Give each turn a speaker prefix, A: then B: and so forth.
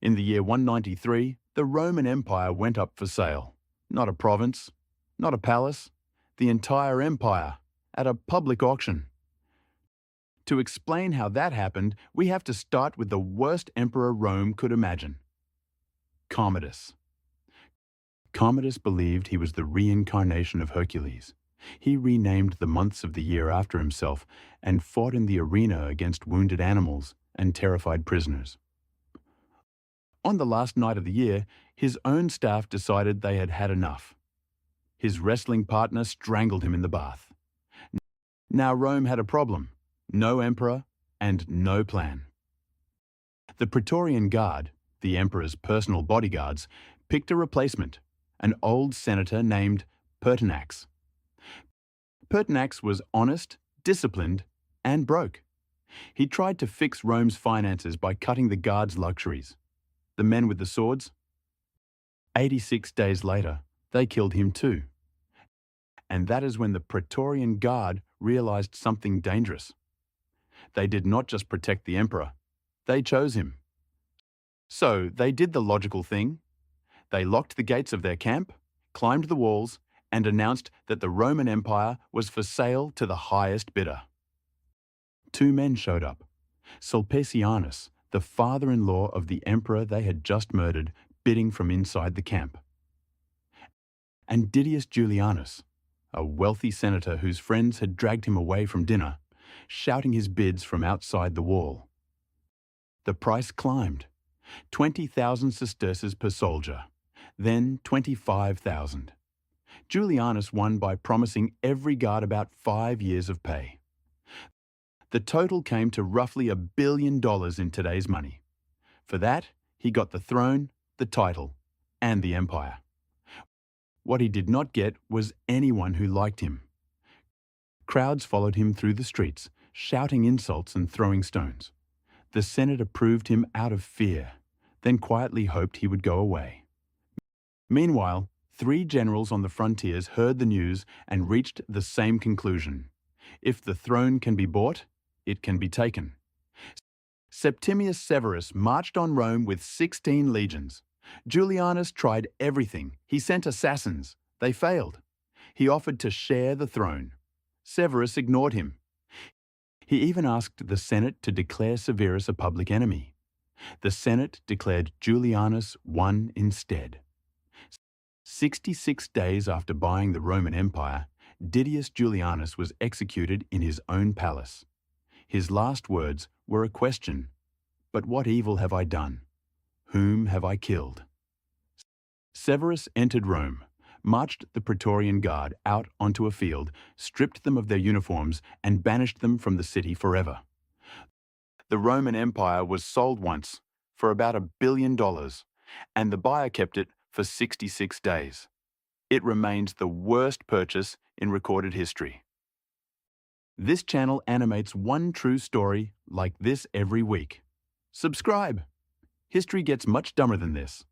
A: In the year 193, the Roman Empire went up for sale. Not a province, not a palace, the entire empire, at a public auction. To explain how that happened, we have to start with the worst emperor Rome could imagine. Commodus. Commodus believed he was the reincarnation of Hercules. He renamed the months of the year after himself and fought in the arena against wounded animals and terrified prisoners. On the last night of the year, his own staff decided they had had enough. His wrestling partner strangled him in the bath. Now Rome had a problem: no emperor and no plan. The Praetorian Guard, the emperor's personal bodyguards, picked a replacement, an old senator named Pertinax. Pertinax was honest, disciplined, and broke. He tried to fix Rome's finances by cutting the guards' luxuries. The men with the swords? 86 days later, they killed him too. And that is when the Praetorian Guard realized something dangerous. They did not just protect the emperor, they chose him. So they did the logical thing. They locked the gates of their camp, climbed the walls, and announced that the Roman Empire was for sale to the highest bidder. Two men showed up: Sulpicianus, the father-in-law of the emperor they had just murdered, bidding from inside the camp, and Didius Julianus, a wealthy senator whose friends had dragged him away from dinner, shouting his bids from outside the wall. The price climbed: 20,000 sesterces per soldier, then 25,000. Julianus won by promising every guard about 5 years of pay. The total came to roughly $1 billion in today's money. For that, he got the throne, the title, and the empire. What he did not get was anyone who liked him. Crowds followed him through the streets, shouting insults and throwing stones. The Senate approved him out of fear, then quietly hoped he would go away. Meanwhile, 3 generals on the frontiers heard the news and reached the same conclusion: if the throne can be bought, it can be taken. Septimius Severus marched on Rome with 16 legions. Julianus tried everything. He sent assassins. They failed. He offered to share the throne. Severus ignored him. He even asked the Senate to declare Severus a public enemy. The Senate declared Julianus won instead. 66 days after buying the Roman Empire, Didius Julianus was executed in his own palace. His last words were a question: "But what evil have I done? Whom have I killed?" Severus entered Rome, marched the Praetorian Guard out onto a field, stripped them of their uniforms, and banished them from the city forever. The Roman Empire was sold once for about $1 billion, and the buyer kept it for 66 days. It remains the worst purchase in recorded history. This channel animates one true story like this every week. Subscribe! History gets much dumber than this.